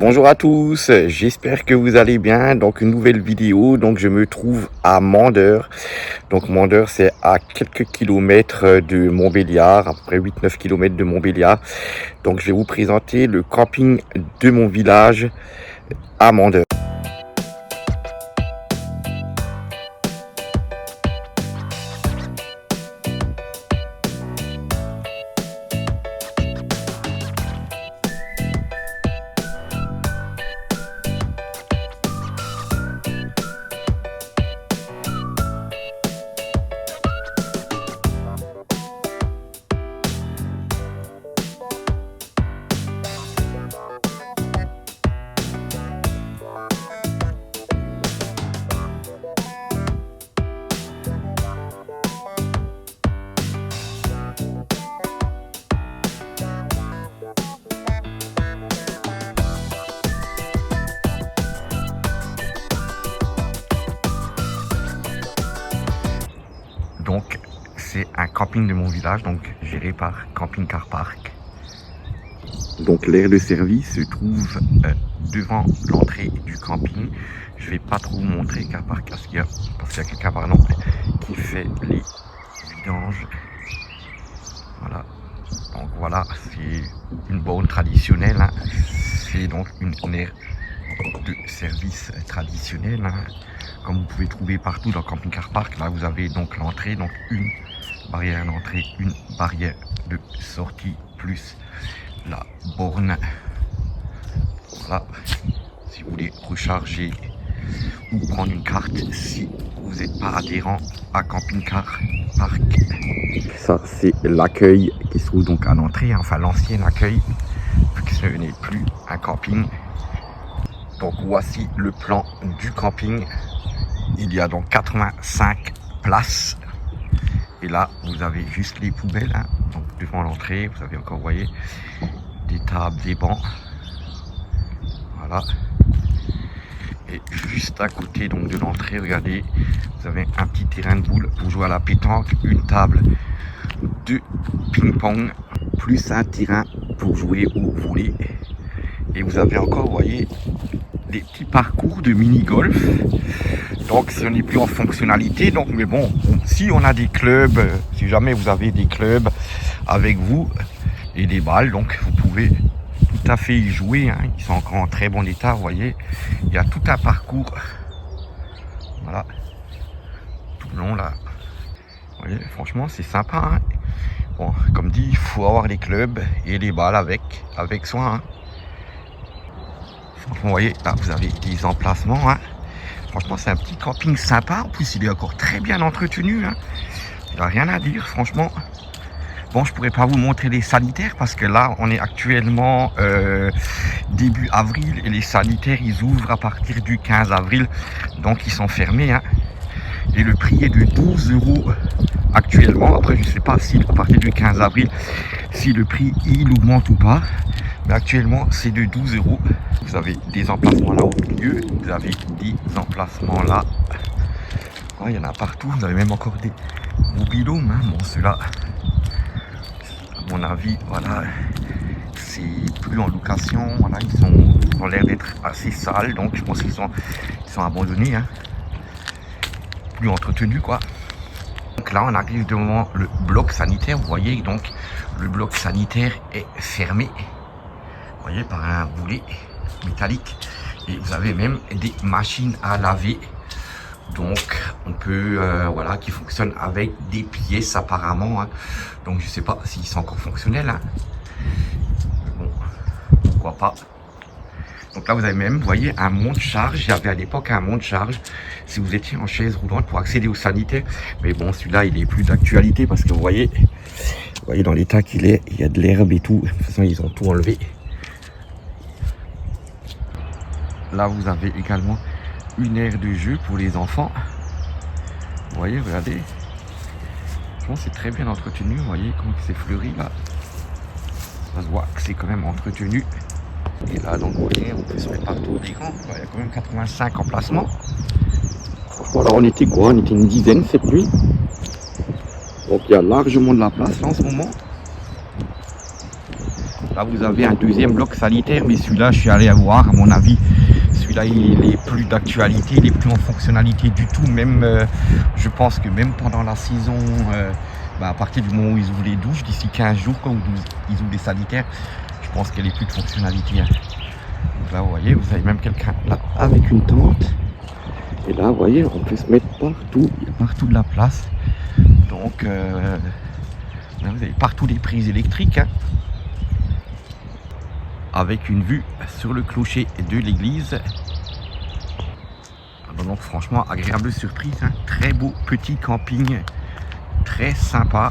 Bonjour à tous, j'espère que vous allez bien. Donc une nouvelle vidéo, donc je me trouve à Mandeur. Donc Mandeur, c'est à quelques kilomètres de Montbéliard, à peu près 8-9 kilomètres de Montbéliard. Donc je vais vous présenter le camping de mon village à Mandeur. Donc c'est un camping de mon village, donc géré par Camping Car Park. Donc l'aire de service se trouve devant l'entrée du camping. Je vais pas trop vous montrer Car Park parce qu'il y a quelqu'un qui fait les vidanges. Voilà. Donc voilà, c'est une borne traditionnelle. Hein. C'est donc une aire de service traditionnelle. Hein. Comme vous pouvez trouver partout dans Camping Car Park, là vous avez donc l'entrée, donc une barrière d'entrée, une barrière de sortie, plus la borne. Voilà, si vous voulez recharger ou prendre une carte, si vous n'êtes pas adhérent à Camping Car Park. Ça c'est l'accueil qui se trouve donc à l'entrée, enfin l'ancien accueil, vu que ce n'est plus un camping. Donc voici le plan du camping. Il y a donc 85 places. Et là, vous avez juste les poubelles. Hein. Donc devant l'entrée, vous avez encore, vous voyez, des tables, des bancs. Voilà. Et juste à côté donc de l'entrée, regardez, vous avez un petit terrain de boules pour jouer à la pétanque, une table de ping-pong, plus un terrain pour jouer au volley. Et vous avez encore, vous voyez, des petits parcours de mini-golf. Donc ce n'est plus en fonctionnalité, donc mais bon, si on a des clubs, si jamais vous avez des clubs avec vous et des balles, donc vous pouvez tout à fait y jouer. Hein. Ils sont encore en très bon état, vous voyez. Il y a tout un parcours, voilà, tout le long là. Vous voyez, franchement c'est sympa. Hein. Bon, comme dit, il faut avoir les clubs et les balles avec soi. Hein. Franchement, vous voyez, là vous avez des emplacements. Hein. Franchement, c'est un petit camping sympa. En plus, il est encore très bien entretenu. Hein. Il n'y a rien à dire, franchement. Bon, je pourrais pas vous montrer les sanitaires parce que là, on est actuellement début avril et les sanitaires, ils ouvrent à partir du 15 avril. Donc, ils sont fermés. Hein. Et le prix est de 12 € actuellement. Après, je ne sais pas si à partir du 15 avril, si le prix, il augmente ou pas. Mais actuellement, c'est de 12 €. Vous avez des emplacements là au milieu, vous avez des emplacements là. Oh, il y en a partout, vous avez même encore des mobil-homes. Hein. Bon, ceux-là, à mon avis, voilà, c'est plus en location. Voilà, ils ont l'air d'être assez sales, donc je pense qu'ils sont abandonnés. Hein. Plus entretenus, quoi. Donc là, on arrive devant le bloc sanitaire. Vous voyez, donc, le bloc sanitaire est fermé. Vous voyez, par un boulet métallique, et vous avez même des machines à laver, donc on peut voilà, qui fonctionnent avec des pièces apparemment. Hein. Donc je sais pas s'ils sont encore fonctionnels. Hein. Bon, pourquoi pas. Donc là vous avez même, vous voyez, un monte-charge. Il y avait à l'époque un monte-charge si vous étiez en chaise roulante pour accéder au sanitaire, mais bon, celui-là il est plus d'actualité parce que vous voyez dans l'état qu'il est, il y a de l'herbe et tout. De toute façon, ils ont tout enlevé. Là, vous avez également une aire de jeu pour les enfants. Vous voyez, regardez. Je pense que c'est très bien entretenu. Vous voyez comment c'est fleuri là. Ça se voit que c'est quand même entretenu. Et là, donc, vous voyez, on peut se mettre partout des grands. Il y a quand même 85 emplacements. Franchement, là, on était quoi? On était une dizaine cette nuit. Donc, il y a largement de la place là en ce moment. Là vous avez un deuxième bloc sanitaire, mais celui-là je suis allé voir, à mon avis celui-là il est plus d'actualité, il est plus en fonctionnalité du tout. Même je pense que même pendant la saison, à partir du moment où ils ouvrent les douches, d'ici 15 jours quand ils ouvrent les sanitaires, je pense qu'il n'y a plus de fonctionnalité. Donc là vous voyez, vous avez même quelqu'un là avec une tente. Et là vous voyez, on peut se mettre partout, il y a partout de la place. Donc là, vous avez partout des prises électriques, avec une vue sur le clocher de l'église. Donc franchement agréable surprise, très beau petit camping, très sympa.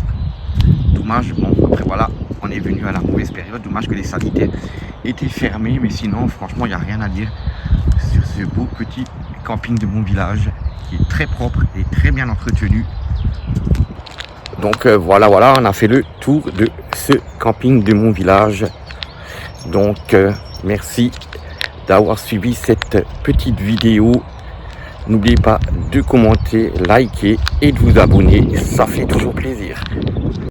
Dommage, bon après voilà, on est venu à la mauvaise période, dommage que les sanitaires étaient fermés, mais sinon franchement il n'y a rien à dire sur ce beau petit camping de mon village qui est très propre et très bien entretenu. Donc voilà, on a fait le tour de ce camping de mon village. Donc merci d'avoir suivi cette petite vidéo. N'oubliez pas de commenter, liker et de vous abonner, ça fait toujours plaisir.